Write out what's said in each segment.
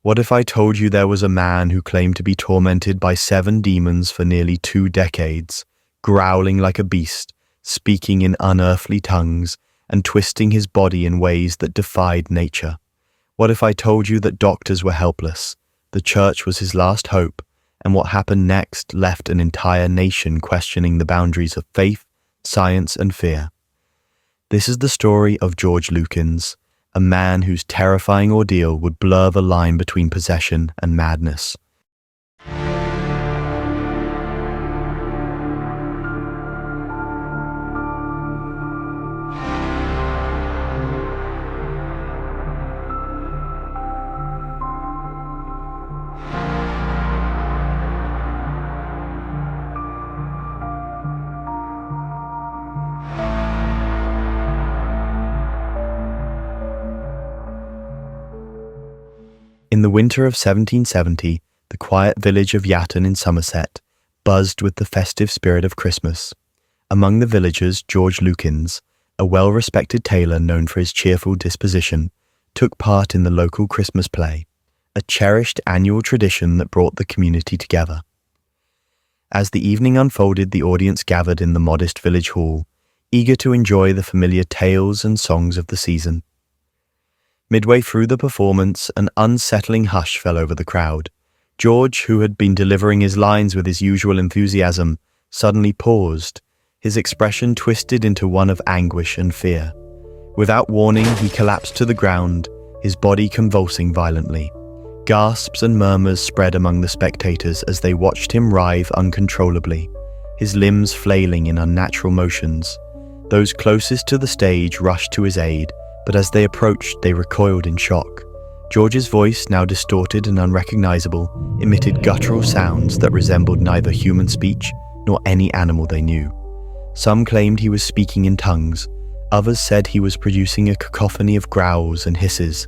What if I told you there was a man who claimed to be tormented by 7 demons for nearly 2 decades, growling like a beast, speaking in unearthly tongues, and twisting his body in ways that defied nature? What if I told you that doctors were helpless, the church was his last hope, and what happened next left an entire nation questioning the boundaries of faith, science, and fear? This is the story of George Lukins, a man whose terrifying ordeal would blur the line between possession and madness. In the winter of 1770, the quiet village of Yatton in Somerset buzzed with the festive spirit of Christmas. Among the villagers, George Lukins, a well-respected tailor known for his cheerful disposition, took part in the local Christmas play, a cherished annual tradition that brought the community together. As the evening unfolded, the audience gathered in the modest village hall, eager to enjoy the familiar tales and songs of the season. Midway through the performance, an unsettling hush fell over the crowd. George, who had been delivering his lines with his usual enthusiasm, suddenly paused, his expression twisted into one of anguish and fear. Without warning, he collapsed to the ground, his body convulsing violently. Gasps and murmurs spread among the spectators as they watched him writhe uncontrollably, his limbs flailing in unnatural motions. Those closest to the stage rushed to his aid, but as they approached, they recoiled in shock. George's voice, now distorted and unrecognizable, emitted guttural sounds that resembled neither human speech nor any animal they knew. Some claimed he was speaking in tongues. Others said he was producing a cacophony of growls and hisses.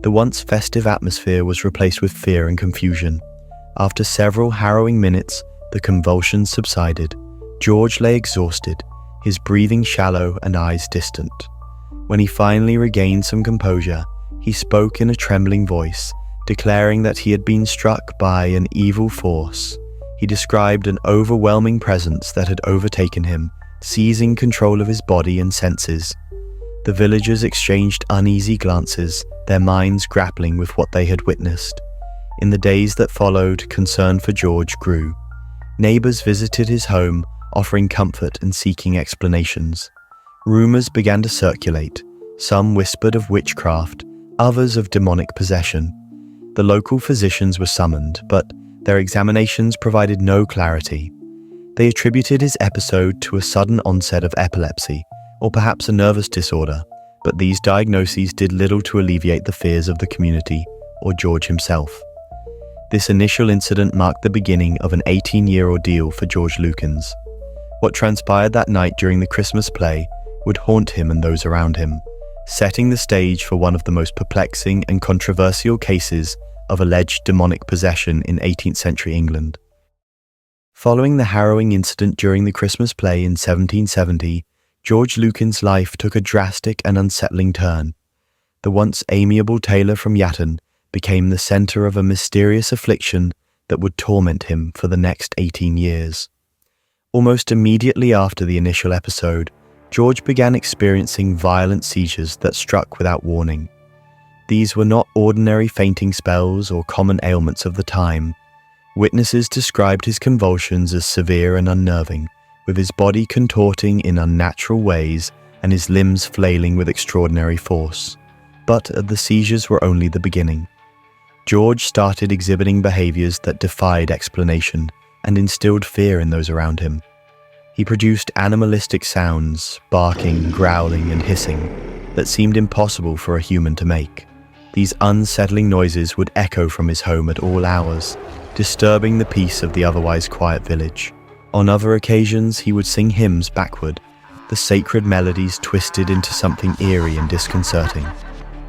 The once festive atmosphere was replaced with fear and confusion. After several harrowing minutes, the convulsions subsided. George lay exhausted, his breathing shallow and eyes distant. When he finally regained some composure, he spoke in a trembling voice, declaring that he had been struck by an evil force. He described an overwhelming presence that had overtaken him, seizing control of his body and senses. The villagers exchanged uneasy glances, their minds grappling with what they had witnessed. In the days that followed, concern for George grew. Neighbors visited his home, offering comfort and seeking explanations. Rumors began to circulate. Some whispered of witchcraft, others of demonic possession. The local physicians were summoned, but their examinations provided no clarity. They attributed his episode to a sudden onset of epilepsy, or perhaps a nervous disorder, but these diagnoses did little to alleviate the fears of the community or George himself. This initial incident marked the beginning of an 18-year ordeal for George Lukins. What transpired that night during the Christmas play would haunt him and those around him, setting the stage for one of the most perplexing and controversial cases of alleged demonic possession in 18th century England. Following the harrowing incident during the Christmas play in 1770, George Lukins' life took a drastic and unsettling turn. The once amiable tailor from Yatton became the center of a mysterious affliction that would torment him for the next 18 years. Almost immediately after the initial episode, George began experiencing violent seizures that struck without warning. These were not ordinary fainting spells or common ailments of the time. Witnesses described his convulsions as severe and unnerving, with his body contorting in unnatural ways and his limbs flailing with extraordinary force. But the seizures were only the beginning. George started exhibiting behaviors that defied explanation and instilled fear in those around him. He produced animalistic sounds, barking, growling, and hissing, that seemed impossible for a human to make. These unsettling noises would echo from his home at all hours, disturbing the peace of the otherwise quiet village. On other occasions, he would sing hymns backward, the sacred melodies twisted into something eerie and disconcerting.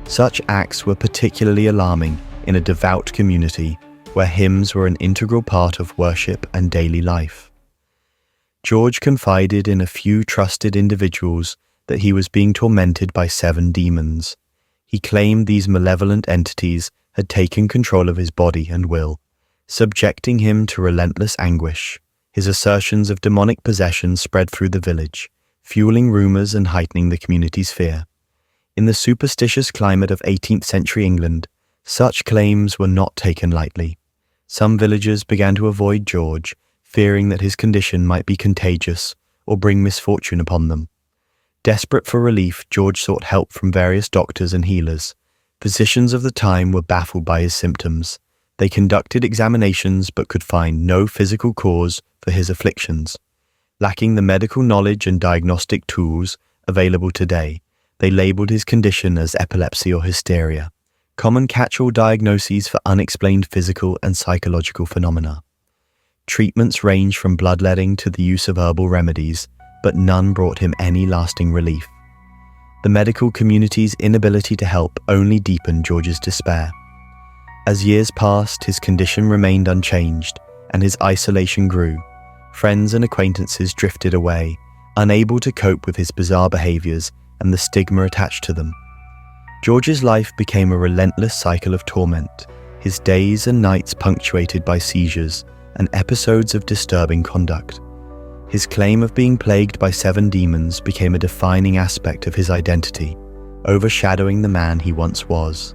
Such acts were particularly alarming in a devout community where hymns were an integral part of worship and daily life. George confided in a few trusted individuals that he was being tormented by 7 demons. He claimed these malevolent entities had taken control of his body and will, subjecting him to relentless anguish. His assertions of demonic possession spread through the village, fueling rumors and heightening the community's fear. In the superstitious climate of 18th century England, such claims were not taken lightly. Some villagers began to avoid George, fearing that his condition might be contagious or bring misfortune upon them. Desperate for relief, George sought help from various doctors and healers. Physicians of the time were baffled by his symptoms. They conducted examinations but could find no physical cause for his afflictions. Lacking the medical knowledge and diagnostic tools available today, they labeled his condition as epilepsy or hysteria, common catch-all diagnoses for unexplained physical and psychological phenomena. Treatments ranged from bloodletting to the use of herbal remedies, but none brought him any lasting relief. The medical community's inability to help only deepened George's despair. As years passed, his condition remained unchanged, and his isolation grew. Friends and acquaintances drifted away, unable to cope with his bizarre behaviors and the stigma attached to them. George's life became a relentless cycle of torment, his days and nights punctuated by seizures and episodes of disturbing conduct. His claim of being plagued by 7 demons became a defining aspect of his identity, overshadowing the man he once was.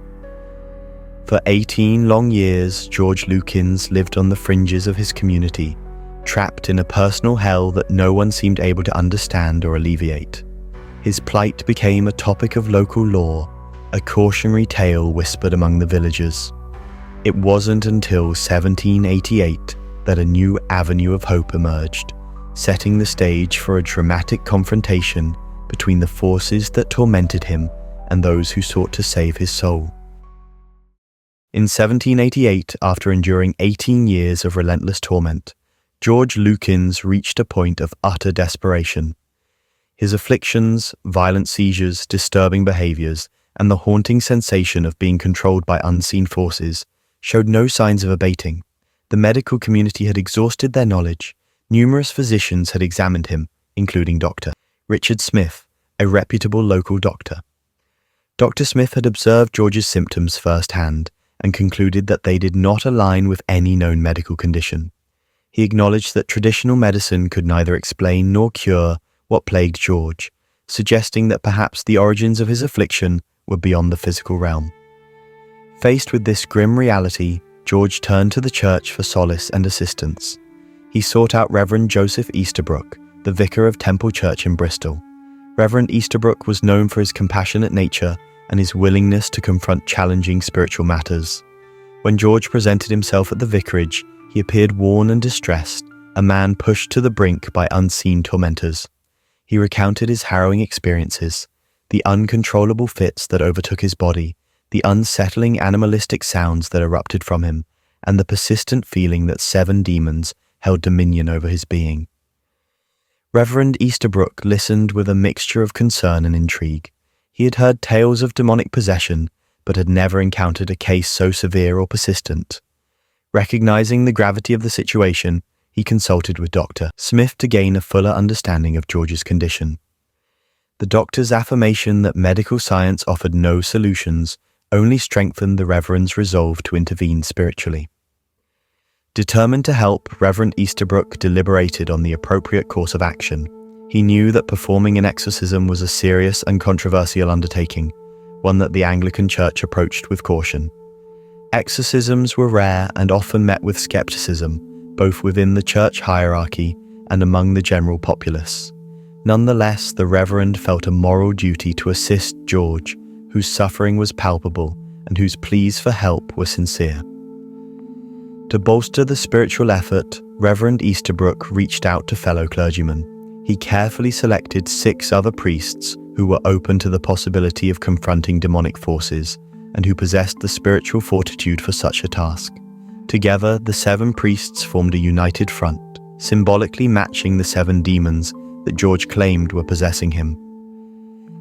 For 18 long years, George Lukins lived on the fringes of his community, trapped in a personal hell that no one seemed able to understand or alleviate. His plight became a topic of local law, a cautionary tale whispered among the villagers. It wasn't until 1788 that a new avenue of hope emerged, setting the stage for a dramatic confrontation between the forces that tormented him and those who sought to save his soul. In 1788, after enduring 18 years of relentless torment, George Lukins reached a point of utter desperation. His afflictions, violent seizures, disturbing behaviors, and the haunting sensation of being controlled by unseen forces showed no signs of abating. The medical community had exhausted their knowledge. Numerous physicians had examined him, including Dr. Richard Smith, a reputable local doctor. Dr. Smith had observed George's symptoms firsthand and concluded that they did not align with any known medical condition. He acknowledged that traditional medicine could neither explain nor cure what plagued George, suggesting that perhaps the origins of his affliction were beyond the physical realm. Faced with this grim reality, George turned to the church for solace and assistance. He sought out Reverend Joseph Easterbrook, the vicar of Temple Church in Bristol. Reverend Easterbrook was known for his compassionate nature and his willingness to confront challenging spiritual matters. When George presented himself at the vicarage, he appeared worn and distressed, a man pushed to the brink by unseen tormentors. He recounted his harrowing experiences, the uncontrollable fits that overtook his body, the unsettling animalistic sounds that erupted from him, and the persistent feeling that 7 demons held dominion over his being. Reverend Easterbrook listened with a mixture of concern and intrigue. He had heard tales of demonic possession, but had never encountered a case so severe or persistent. Recognizing the gravity of the situation, he consulted with Dr. Smith to gain a fuller understanding of George's condition. The doctor's affirmation that medical science offered no solutions only strengthened the Reverend's resolve to intervene spiritually. Determined to help, Reverend Easterbrook deliberated on the appropriate course of action. He knew that performing an exorcism was a serious and controversial undertaking, one that the Anglican Church approached with caution. Exorcisms were rare and often met with skepticism, both within the church hierarchy and among the general populace. Nonetheless, the Reverend felt a moral duty to assist George, whose suffering was palpable and whose pleas for help were sincere. To bolster the spiritual effort, Reverend Easterbrook reached out to fellow clergymen. He carefully selected 6 other priests who were open to the possibility of confronting demonic forces and who possessed the spiritual fortitude for such a task. Together, the 7 priests formed a united front, symbolically matching the 7 demons that George claimed were possessing him.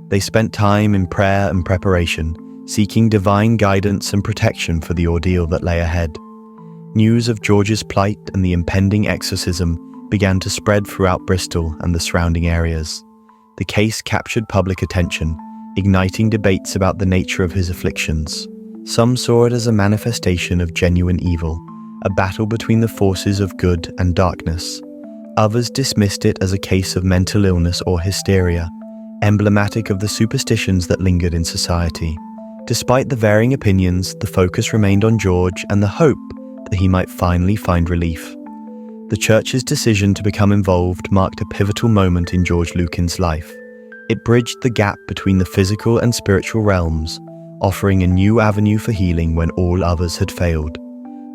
They spent time in prayer and preparation, seeking divine guidance and protection for the ordeal that lay ahead. News of George's plight and the impending exorcism began to spread throughout Bristol and the surrounding areas. The case captured public attention, igniting debates about the nature of his afflictions. Some saw it as a manifestation of genuine evil, a battle between the forces of good and darkness. Others dismissed it as a case of mental illness or hysteria, emblematic of the superstitions that lingered in society. Despite the varying opinions, the focus remained on George and the hope that he might finally find relief. The church's decision to become involved marked a pivotal moment in George Lukins' life. It bridged the gap between the physical and spiritual realms, offering a new avenue for healing when all others had failed.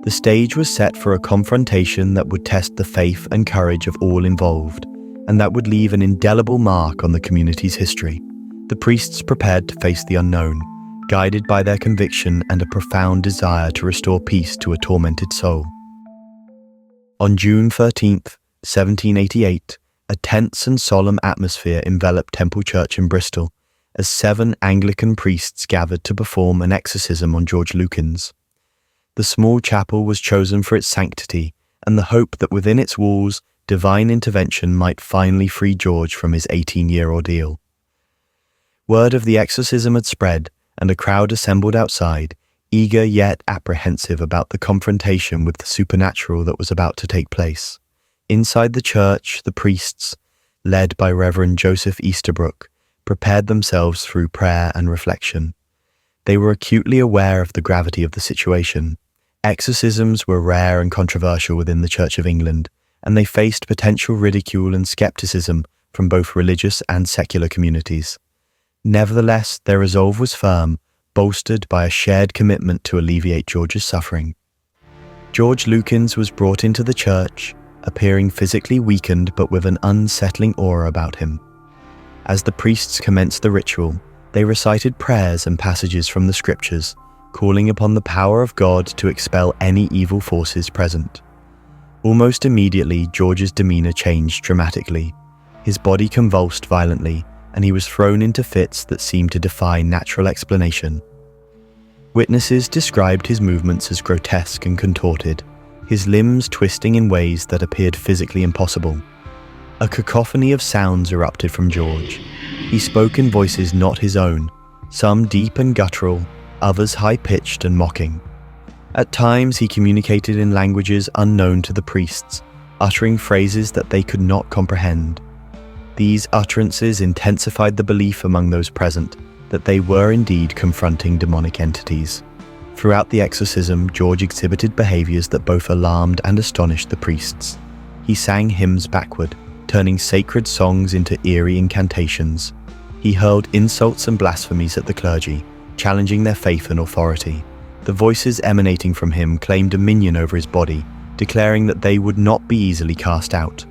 The stage was set for a confrontation that would test the faith and courage of all involved, and that would leave an indelible mark on the community's history. The priests prepared to face the unknown, guided by their conviction and a profound desire to restore peace to a tormented soul. On June 13, 1788, a tense and solemn atmosphere enveloped Temple Church in Bristol as 7 Anglican priests gathered to perform an exorcism on George Lukins. The small chapel was chosen for its sanctity and the hope that within its walls, divine intervention might finally free George from his 18-year ordeal. Word of the exorcism had spread, and a crowd assembled outside, eager yet apprehensive about the confrontation with the supernatural that was about to take place. Inside the church, the priests, led by Reverend Joseph Easterbrook, prepared themselves through prayer and reflection. They were acutely aware of the gravity of the situation. Exorcisms were rare and controversial within the Church of England, and they faced potential ridicule and skepticism from both religious and secular communities. Nevertheless, their resolve was firm, bolstered by a shared commitment to alleviate George's suffering. George Lukins was brought into the church, appearing physically weakened but with an unsettling aura about him. As the priests commenced the ritual, they recited prayers and passages from the scriptures, calling upon the power of God to expel any evil forces present. Almost immediately, George's demeanor changed dramatically. His body convulsed violently, and he was thrown into fits that seemed to defy natural explanation. Witnesses described his movements as grotesque and contorted, his limbs twisting in ways that appeared physically impossible. A cacophony of sounds erupted from George. He spoke in voices not his own, some deep and guttural, others high-pitched and mocking. At times he communicated in languages unknown to the priests, uttering phrases that they could not comprehend. These utterances intensified the belief among those present that they were indeed confronting demonic entities. Throughout the exorcism, George exhibited behaviors that both alarmed and astonished the priests. He sang hymns backward, turning sacred songs into eerie incantations. He hurled insults and blasphemies at the clergy, challenging their faith and authority. The voices emanating from him claimed dominion over his body, declaring that they would not be easily cast out.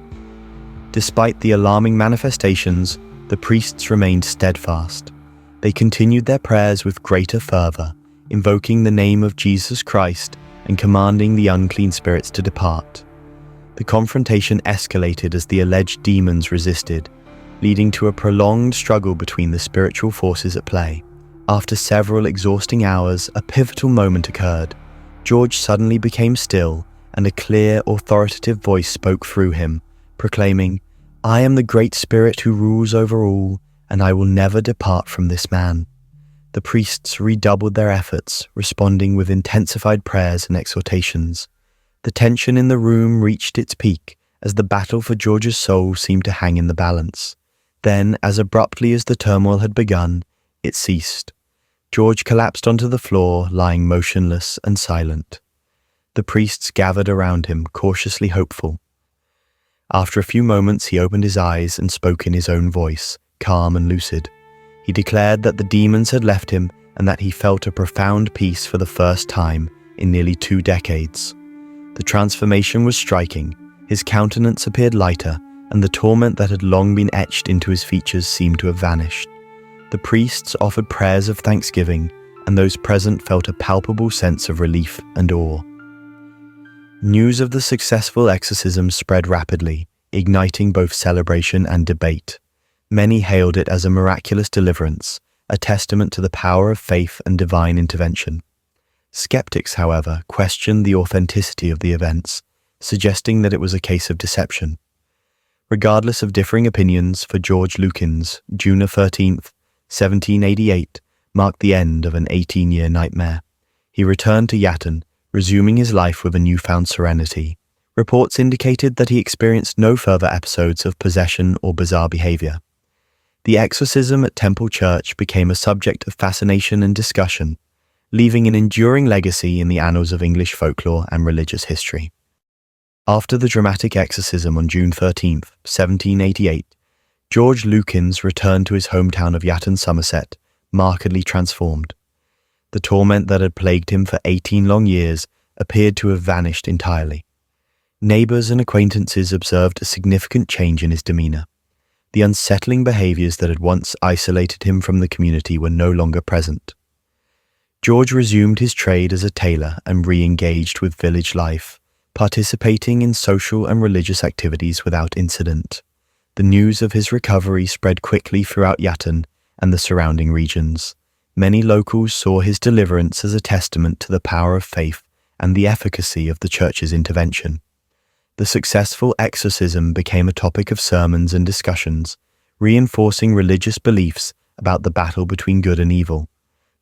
Despite the alarming manifestations, the priests remained steadfast. They continued their prayers with greater fervor, invoking the name of Jesus Christ and commanding the unclean spirits to depart. The confrontation escalated as the alleged demons resisted, leading to a prolonged struggle between the spiritual forces at play. After several exhausting hours, a pivotal moment occurred. George suddenly became still, and a clear, authoritative voice spoke through him, proclaiming, "I am the great spirit who rules over all, and I will never depart from this man." The priests redoubled their efforts, responding with intensified prayers and exhortations. The tension in the room reached its peak as the battle for George's soul seemed to hang in the balance. Then, as abruptly as the turmoil had begun, it ceased. George collapsed onto the floor, lying motionless and silent. The priests gathered around him, cautiously hopeful. After a few moments, he opened his eyes and spoke in his own voice, calm and lucid. He declared that the demons had left him and that he felt a profound peace for the first time in nearly 2 decades. The transformation was striking. His countenance appeared lighter, and the torment that had long been etched into his features seemed to have vanished. The priests offered prayers of thanksgiving, and those present felt a palpable sense of relief and awe. News of the successful exorcism spread rapidly, igniting both celebration and debate. Many hailed it as a miraculous deliverance, a testament to the power of faith and divine intervention. Skeptics, however, questioned the authenticity of the events, suggesting that it was a case of deception. Regardless of differing opinions, for George Lukins, June 13, 1788, marked the end of an 18-year nightmare. He returned to Yatton, resuming his life with a newfound serenity. Reports indicated that he experienced no further episodes of possession or bizarre behavior. The exorcism at Temple Church became a subject of fascination and discussion, leaving an enduring legacy in the annals of English folklore and religious history. After the dramatic exorcism on June 13, 1788, George Lukins returned to his hometown of Yatton, Somerset, markedly transformed. The torment that had plagued him for 18 long years appeared to have vanished entirely. Neighbours and acquaintances observed a significant change in his demeanour. The unsettling behaviours that had once isolated him from the community were no longer present. George resumed his trade as a tailor and re-engaged with village life, participating in social and religious activities without incident. The news of his recovery spread quickly throughout Yatton and the surrounding regions. Many locals saw his deliverance as a testament to the power of faith and the efficacy of the church's intervention. The successful exorcism became a topic of sermons and discussions, reinforcing religious beliefs about the battle between good and evil.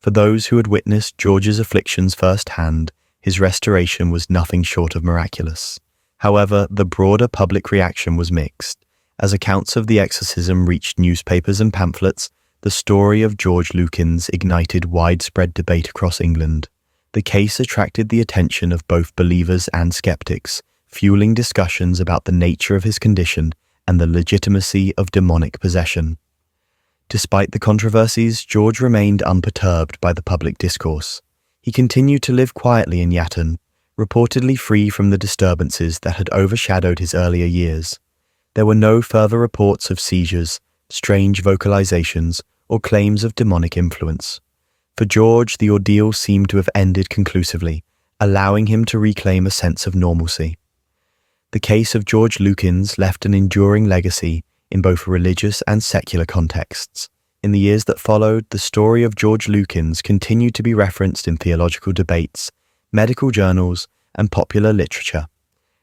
For those who had witnessed George's afflictions firsthand, his restoration was nothing short of miraculous. However, the broader public reaction was mixed. As accounts of the exorcism reached newspapers and pamphlets, the story of George Lukins ignited widespread debate across England. The case attracted the attention of both believers and skeptics, fueling discussions about the nature of his condition and the legitimacy of demonic possession. Despite the controversies, George remained unperturbed by the public discourse. He continued to live quietly in Yatton, reportedly free from the disturbances that had overshadowed his earlier years. There were no further reports of seizures, strange vocalizations, or claims of demonic influence. For George, the ordeal seemed to have ended conclusively, allowing him to reclaim a sense of normalcy. The case of George Lukins left an enduring legacy in both religious and secular contexts. In the years that followed, the story of George Lukins continued to be referenced in theological debates, medical journals, and popular literature.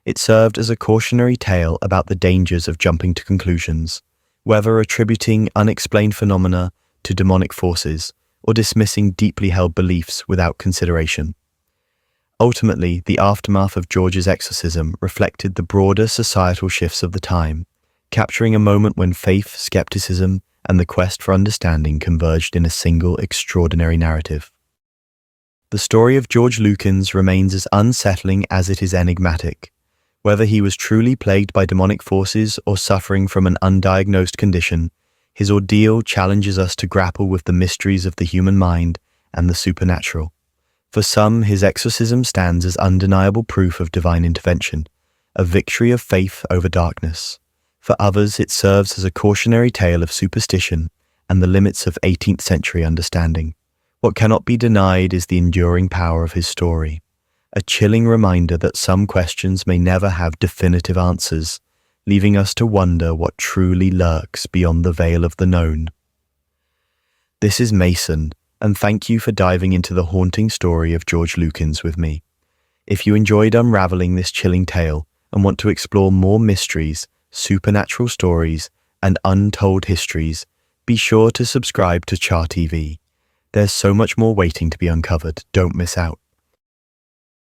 It served as a cautionary tale about the dangers of jumping to conclusions, whether attributing unexplained phenomena to demonic forces or dismissing deeply held beliefs without consideration. Ultimately, the aftermath of George's exorcism reflected the broader societal shifts of the time, capturing a moment when faith, skepticism, and the quest for understanding converged in a single extraordinary narrative. The story of George Lukins remains as unsettling as it is enigmatic. Whether he was truly plagued by demonic forces or suffering from an undiagnosed condition, his ordeal challenges us to grapple with the mysteries of the human mind and the supernatural. For some, his exorcism stands as undeniable proof of divine intervention, a victory of faith over darkness. For others, it serves as a cautionary tale of superstition and the limits of 18th century understanding. What cannot be denied is the enduring power of his story, a chilling reminder that some questions may never have definitive answers, leaving us to wonder what truly lurks beyond the veil of the known. This is Mason, and thank you for diving into the haunting story of George Lukins with me. If you enjoyed unraveling this chilling tale and want to explore more mysteries, supernatural stories, and untold histories, be sure to subscribe to ChaTV. There's so much more waiting to be uncovered. Don't miss out.